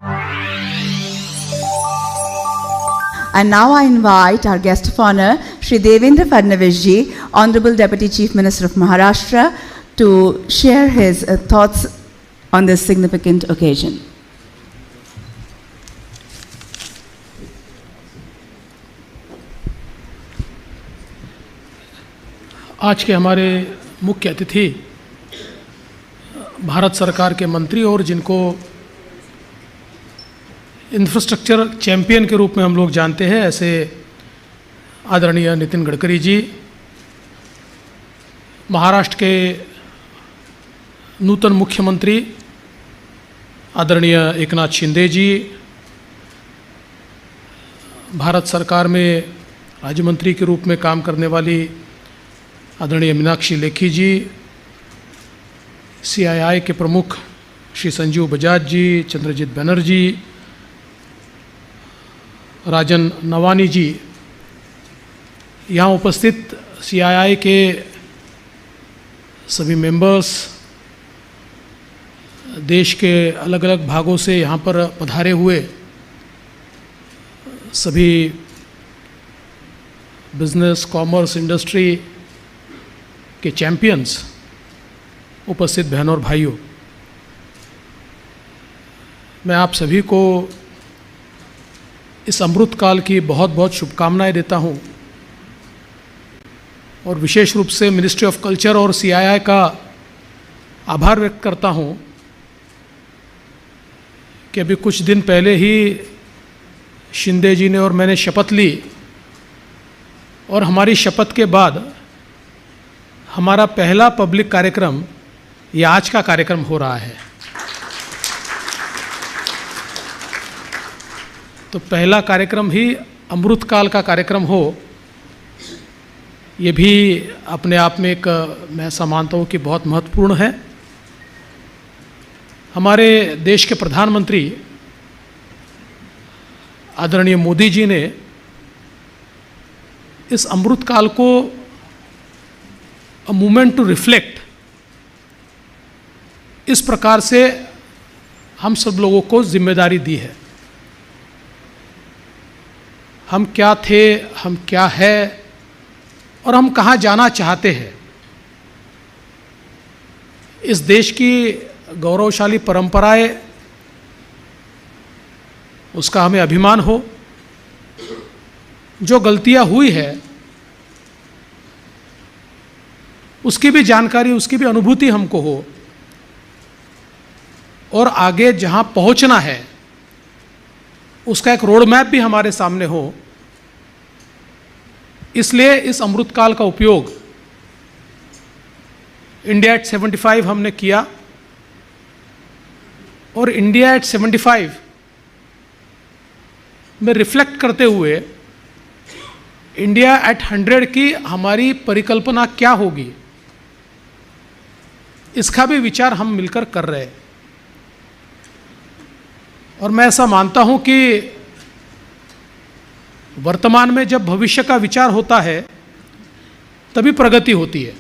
And now I invite our guest of honor, Shri Devendra Fadnavis ji, Honorable Deputy Chief Minister of Maharashtra, to share his thoughts on this significant occasion. आज के हमारे मुख्य अतिथि भारत सरकार के मंत्री और जिनको इंफ्रास्ट्रक्चर चैंपियन के रूप में हम लोग जानते हैं, ऐसे आदरणीय नितिन गडकरी जी, महाराष्ट्र के नूतन मुख्यमंत्री आदरणीय एकनाथ शिंदे जी, भारत सरकार में राज्य मंत्री के रूप में काम करने वाली आदरणीय मीनाक्षी लेखी जी, CII के प्रमुख श्री संजीव बजाज जी, चंद्रजीत बनर्जी, राजन नवानी जी, यहाँ उपस्थित CII के सभी मेंबर्स, देश के अलग अलग भागों से यहाँ पर पधारे हुए सभी बिजनेस, कॉमर्स, इंडस्ट्री के चैंपियंस, उपस्थित बहनों और भाइयों, मैं आप सभी को इस अमृत काल की बहुत बहुत शुभकामनाएं देता हूं और विशेष रूप से मिनिस्ट्री ऑफ कल्चर और CII का आभार व्यक्त करता हूं कि अभी कुछ दिन पहले ही शिंदे जी ने और मैंने शपथ ली और हमारी शपथ के बाद हमारा पहला पब्लिक कार्यक्रम ये आज का कार्यक्रम हो रहा है। तो पहला कार्यक्रम ही अमृत काल का कार्यक्रम हो, ये भी अपने आप में एक मैं ऐसा मानता हूँ कि बहुत महत्वपूर्ण है। हमारे देश के प्रधानमंत्री आदरणीय मोदी जी ने इस अमृत काल को अ मूवमेंट टू रिफ्लेक्ट इस प्रकार से हम सब लोगों को जिम्मेदारी दी है। हम क्या थे, हम क्या है और हम कहाँ जाना चाहते हैं। इस देश की गौरवशाली परंपराएं, उसका हमें अभिमान हो। जो गलतियां हुई है उसकी भी जानकारी, उसकी भी अनुभूति हमको हो और आगे जहां पहुंचना है उसका एक रोड मैप भी हमारे सामने हो। इसलिए इस अमृत काल का उपयोग इंडिया एट 75 हमने किया और इंडिया एट 75 में रिफ्लेक्ट करते हुए इंडिया एट 100 की हमारी परिकल्पना क्या होगी, इसका भी विचार हम मिलकर कर रहे हैं। और मैं ऐसा मानता हूं कि वर्तमान में जब भविष्य का विचार होता है तभी प्रगति होती है।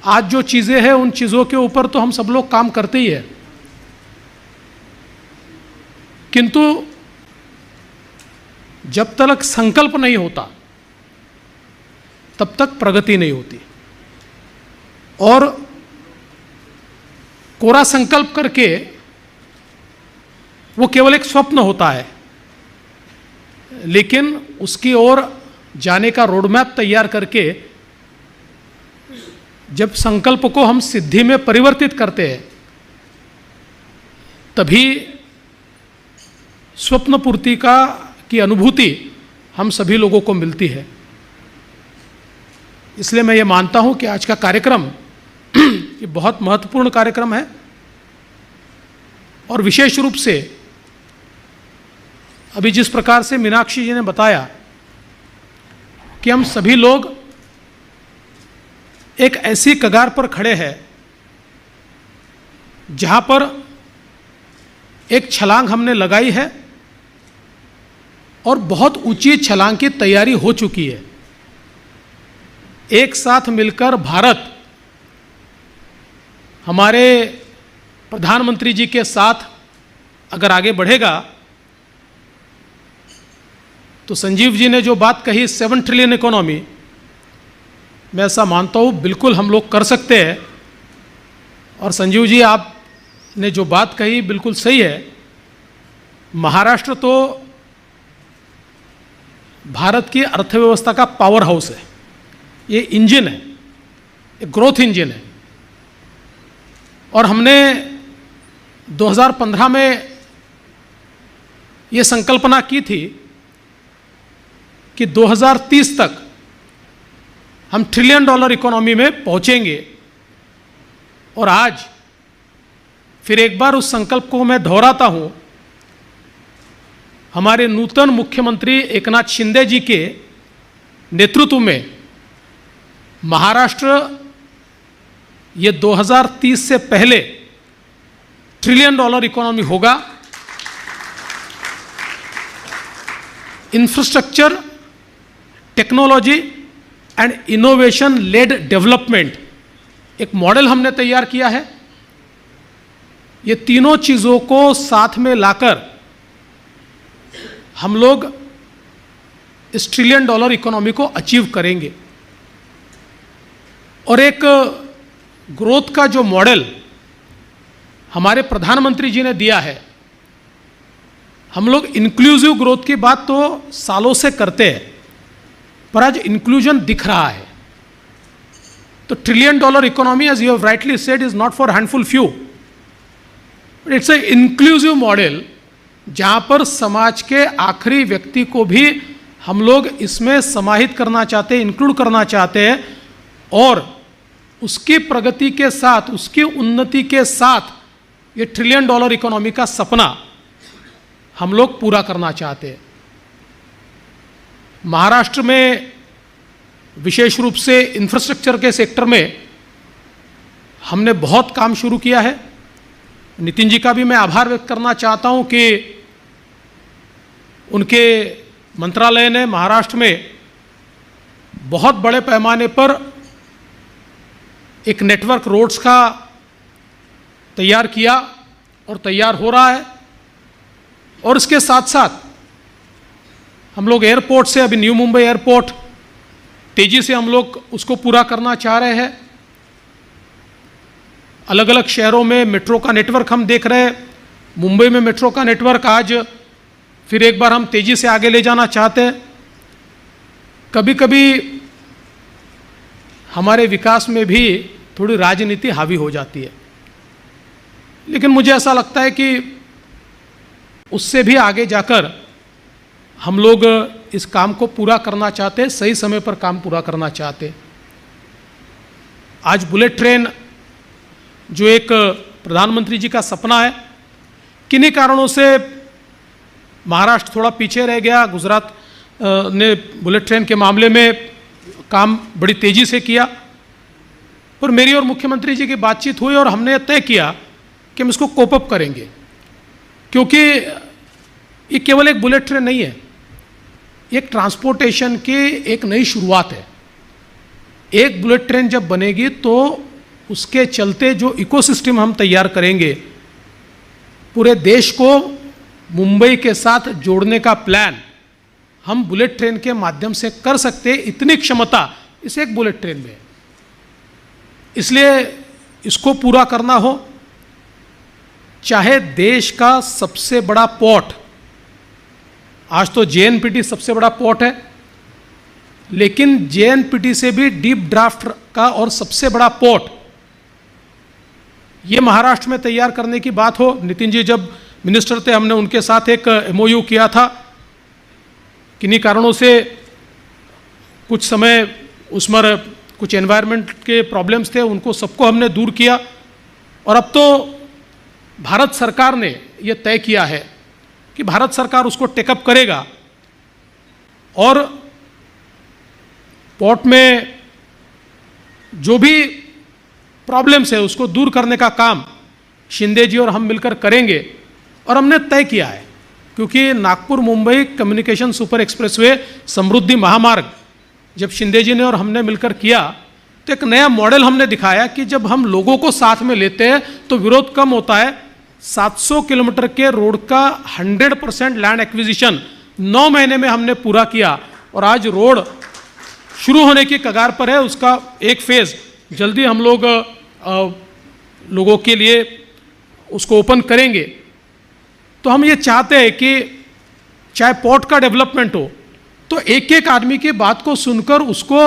आज जो चीज़ें हैं उन चीज़ों के ऊपर तो हम सब लोग काम करते ही हैं, किंतु जब तक संकल्प नहीं होता तब तक प्रगति नहीं होती। और कोरा संकल्प करके वो केवल एक स्वप्न होता है, लेकिन उसकी ओर जाने का रोडमैप तैयार करके जब संकल्प को हम सिद्धि में परिवर्तित करते हैं तभी स्वप्न पूर्ति की अनुभूति हम सभी लोगों को मिलती है। इसलिए मैं ये मानता हूं कि आज का कार्यक्रम ये बहुत महत्वपूर्ण कार्यक्रम है और विशेष रूप से अभी जिस प्रकार से मीनाक्षी जी ने बताया कि हम सभी लोग एक ऐसी कगार पर खड़े हैं जहां पर एक छलांग हमने लगाई है और बहुत ऊंची छलांग की तैयारी हो चुकी है। एक साथ मिलकर भारत हमारे प्रधानमंत्री जी के साथ अगर आगे बढ़ेगा तो संजीव जी ने जो बात कही 7 ट्रिलियन इकोनॉमी, मैं ऐसा मानता हूँ बिल्कुल हम लोग कर सकते हैं। और संजीव जी आपने जो बात कही बिल्कुल सही है। महाराष्ट्र तो भारत की अर्थव्यवस्था का पावर हाउस है, ये इंजन है, ये ग्रोथ इंजन है। और हमने 2015 में ये संकल्पना की थी कि 2030 तक हम $1 ट्रिलियन इकोनॉमी में पहुंचेंगे। और आज फिर एक बार उस संकल्प को मैं दोहराता हूं। हमारे नूतन मुख्यमंत्री एकनाथ शिंदे जी के नेतृत्व में महाराष्ट्र ये 2030 से पहले $1 ट्रिलियन इकोनॉमी होगा। Infrastructure, technology and innovation lead development एक मॉडल हमने तैयार किया है। ये तीनों चीज़ों को साथ में लाकर हम लोग इस $1 ट्रिलियन इकोनॉमी को अचीव करेंगे। और एक ग्रोथ का जो मॉडल हमारे प्रधानमंत्री जी ने दिया है, हम लोग इंक्लूसिव ग्रोथ की बात तो सालों से करते हैं, पर आज इंक्लूजन दिख रहा है। तो $1 trillion economy, as you have rightly said, is not for handful few, but it's a inclusive model जहां पर समाज के आखिरी व्यक्ति को भी हम लोग इसमें समाहित करना चाहते हैं, इंक्लूड करना चाहते हैं। और उसकी प्रगति के साथ, उसकी उन्नति के साथ ये $1 ट्रिलियन इकोनॉमी का सपना हम लोग पूरा करना चाहते हैं। महाराष्ट्र में विशेष रूप से इंफ्रास्ट्रक्चर के सेक्टर में हमने बहुत काम शुरू किया है। नितिन जी का भी मैं आभार व्यक्त करना चाहता हूं कि उनके मंत्रालय ने महाराष्ट्र में बहुत बड़े पैमाने पर एक नेटवर्क रोड्स का तैयार किया और तैयार हो रहा है। और इसके साथ साथ हम लोग एयरपोर्ट से, अभी न्यू मुंबई एयरपोर्ट तेजी से हम लोग उसको पूरा करना चाह रहे हैं। अलग अलग शहरों में मेट्रो का नेटवर्क हम देख रहे हैं। मुंबई में मेट्रो का नेटवर्क आज फिर एक बार हम तेजी से आगे ले जाना चाहते हैं। कभी कभी हमारे विकास में भी थोड़ी राजनीति हावी हो जाती है, लेकिन मुझे ऐसा लगता है कि उससे भी आगे जाकर हम लोग इस काम को पूरा करना चाहते हैं, सही समय पर काम पूरा करना चाहते हैं। आज बुलेट ट्रेन जो एक प्रधानमंत्री जी का सपना है, किन्हीं कारणों से महाराष्ट्र थोड़ा पीछे रह गया। गुजरात ने बुलेट ट्रेन के मामले में काम बड़ी तेजी से किया, पर मेरी और मुख्यमंत्री जी की बातचीत हुई और हमने तय किया कि हम इसको कोप अप करेंगे, क्योंकि ये केवल एक बुलेट ट्रेन नहीं है, एक ट्रांसपोर्टेशन की एक नई शुरुआत है। एक बुलेट ट्रेन जब बनेगी तो उसके चलते जो इकोसिस्टम हम तैयार करेंगे, पूरे देश को मुंबई के साथ जोड़ने का प्लान हम बुलेट ट्रेन के माध्यम से कर सकते हैं। इतनी क्षमता इस एक बुलेट ट्रेन में है। इसलिए इसको पूरा करना हो, चाहे देश का सबसे बड़ा पोर्ट, आज तो जेएनपीटी सबसे बड़ा पोर्ट है, लेकिन जेएनपीटी से भी डीप ड्राफ्ट का और सबसे बड़ा पोर्ट ये महाराष्ट्र में तैयार करने की बात हो। नितिन जी जब मिनिस्टर थे, हमने उनके साथ एक एमओयू किया था। किन्हीं कारणों से कुछ समय उसमें कुछ एनवायरनमेंट के प्रॉब्लम्स थे, उनको सबको हमने दूर किया। और अब तो भारत सरकार ने यह तय किया है कि भारत सरकार उसको टेकअप करेगा और पोर्ट में जो भी प्रॉब्लम्स है उसको दूर करने का काम शिंदे जी और हम मिलकर करेंगे। और हमने तय किया है, क्योंकि Nagpur Mumbai communication super expressway Samruddhi Mahamarg जब शिंदे जी ने और हमने मिलकर किया तो एक नया मॉडल हमने दिखाया कि जब हम लोगों को साथ में लेते हैं तो विरोध कम होता है, 700 किलोमीटर के रोड का 100% लैंड एक्विजिशन 9 महीने में हमने पूरा किया और आज रोड शुरू होने की कगार पर है। उसका एक फेज़ जल्दी हम लोग लोगों के लिए उसको ओपन करेंगे। तो हम ये चाहते हैं कि चाहे पोर्ट का डेवलपमेंट हो तो एक एक आदमी की बात को सुनकर उसको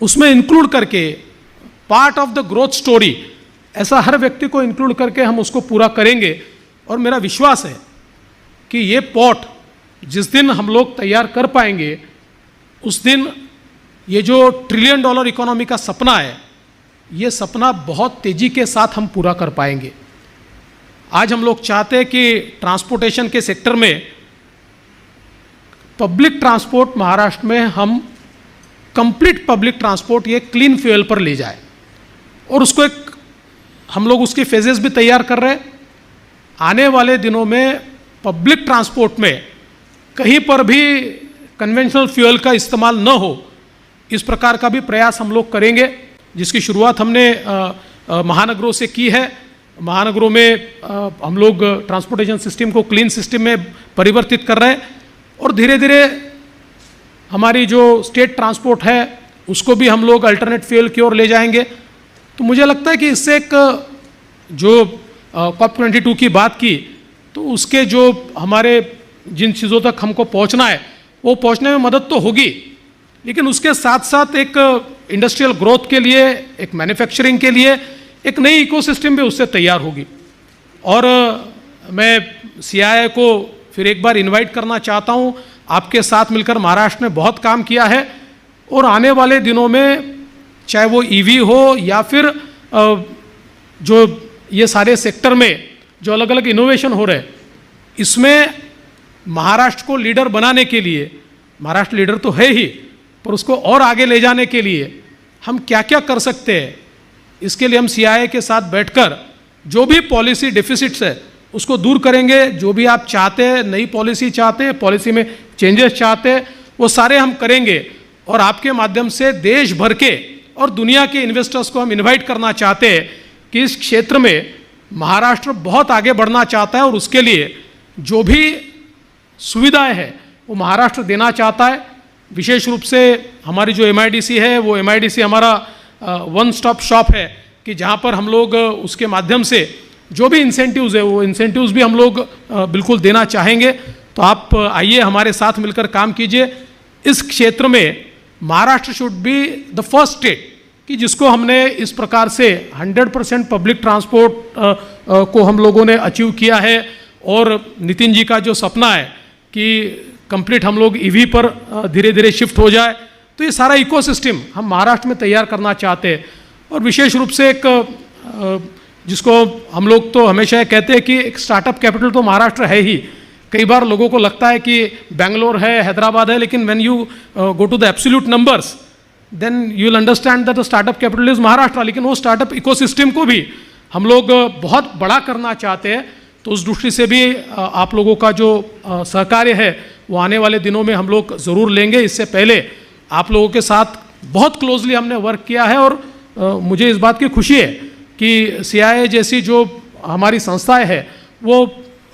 उसमें इंक्लूड करके part of the growth story, ऐसा हर व्यक्ति को इंक्लूड करके हम उसको पूरा करेंगे। और मेरा विश्वास है कि ये पोर्ट जिस दिन हम लोग तैयार कर पाएंगे उस दिन ये जो $1 ट्रिलियन इकोनॉमी का सपना है, ये सपना बहुत तेज़ी के साथ हम पूरा कर पाएंगे। आज हम लोग चाहते हैं कि ट्रांसपोर्टेशन के सेक्टर में पब्लिक ट्रांसपोर्ट महाराष्ट्र में हम कंप्लीट पब्लिक ट्रांसपोर्ट ये क्लीन फ्यूल पर ले जाए और उसको एक हम लोग उसकी फेजेस भी तैयार कर रहे हैं। आने वाले दिनों में पब्लिक ट्रांसपोर्ट में कहीं पर भी कन्वेंशनल फ्यूल का इस्तेमाल न हो, इस प्रकार का भी प्रयास हम लोग करेंगे, जिसकी शुरुआत हमने महानगरों से की है। महानगरों में हम लोग ट्रांसपोर्टेशन सिस्टम को क्लीन सिस्टम में परिवर्तित कर रहे हैं और धीरे धीरे हमारी जो स्टेट ट्रांसपोर्ट है उसको भी हम लोग अल्टरनेट फ्यूल की ओर ले जाएंगे। तो मुझे लगता है कि इससे एक जो COP22 की बात की तो उसके जो हमारे जिन चीज़ों तक हमको पहुंचना है वो पहुंचने में मदद तो होगी, लेकिन उसके साथ साथ एक इंडस्ट्रियल ग्रोथ के लिए, एक मैन्युफैक्चरिंग के लिए एक नई इकोसिस्टम भी उससे तैयार होगी। और मैं CII को फिर एक बार इनवाइट करना चाहता हूँ। आपके साथ मिलकर महाराष्ट्र ने बहुत काम किया है और आने वाले दिनों में चाहे वो EV हो या फिर जो ये सारे सेक्टर में जो अलग अलग इनोवेशन हो रहे हैं, इसमें महाराष्ट्र को लीडर बनाने के लिए, महाराष्ट्र लीडर तो है ही, पर उसको और आगे ले जाने के लिए हम क्या क्या कर सकते हैं, इसके लिए हम CII के साथ बैठकर जो भी पॉलिसी डेफिसिट्स है उसको दूर करेंगे। जो भी आप चाहते हैं, नई पॉलिसी चाहते हैं, पॉलिसी में चेंजेस चाहते हैं, वो सारे हम करेंगे। और आपके माध्यम से देश भर के और दुनिया के इन्वेस्टर्स को हम इनवाइट करना चाहते हैं कि इस क्षेत्र में महाराष्ट्र बहुत आगे बढ़ना चाहता है और उसके लिए जो भी सुविधाएं हैं वो महाराष्ट्र देना चाहता है। विशेष रूप से हमारी जो MIDC है, वो MIDC हमारा वन स्टॉप शॉप है कि जहाँ पर हम लोग उसके माध्यम से जो भी इंसेंटिव्स है वो इंसेंटिव्स भी हम लोग बिल्कुल देना चाहेंगे। तो आप आइए, हमारे साथ मिलकर काम कीजिए। इस क्षेत्र में Maharashtra should be the first state कि जिसको हमने इस प्रकार से 100% पब्लिक ट्रांसपोर्ट को हम लोगों ने अचीव किया है। और नितिन जी का जो सपना है कि कंप्लीट हम लोग EV पर धीरे धीरे शिफ्ट हो जाए, तो ये सारा इकोसिस्टम हम महाराष्ट्र में तैयार करना चाहते हैं। और विशेष रूप से एक जिसको हम लोग तो हमेशा कहते हैं कि एक स्टार्टअप कैपिटल तो महाराष्ट्र है ही। कई बार लोगों को लगता है कि बेंगलोर है, हैदराबाद है, लेकिन when you go to the absolute numbers then you will understand that the startup capital is Maharashtra. लेकिन वो स्टार्टअप इकोसिस्टम को भी हम लोग बहुत बड़ा करना चाहते हैं। तो उस दृष्टि से भी आप लोगों का जो सहकार्य है वो आने वाले दिनों में हम लोग ज़रूर लेंगे। इससे पहले आप लोगों के साथ बहुत क्लोजली हमने वर्क किया है और मुझे इस बात की खुशी है कि CII जैसी जो हमारी संस्थाएं हैं वो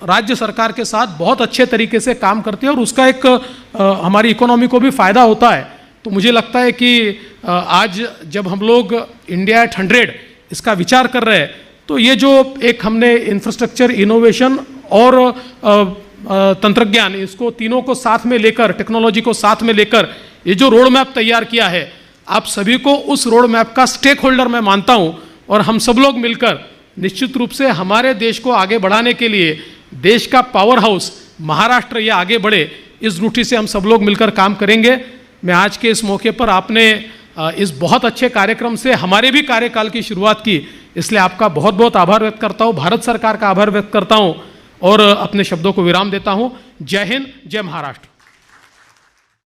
राज्य सरकार के साथ बहुत अच्छे तरीके से काम करती है और उसका एक हमारी इकोनॉमी को भी फ़ायदा होता है। तो मुझे लगता है कि आज जब हम लोग इंडिया एट 100 इसका विचार कर रहे हैं तो ये जो एक हमने इंफ्रास्ट्रक्चर, इनोवेशन और तंत्रज्ञान, इसको तीनों को साथ में लेकर, टेक्नोलॉजी को साथ में लेकर ये जो रोड मैप तैयार किया है, आप सभी को उस रोड मैप का स्टेक होल्डर मैं मानता हूँ। और हम सब लोग मिलकर निश्चित रूप से हमारे देश को आगे बढ़ाने के लिए, देश का पावर हाउस महाराष्ट्र ये आगे बढ़े, इस दृष्टि से हम सब लोग मिलकर काम करेंगे। मैं आज के इस मौके पर आपने इस बहुत अच्छे कार्यक्रम से हमारे भी कार्यकाल की शुरुआत की, इसलिए आपका बहुत बहुत आभार व्यक्त करता हूँ, भारत सरकार का आभार व्यक्त करता हूँ और अपने शब्दों को विराम देता हूँ। जय हिंद, जय महाराष्ट्र।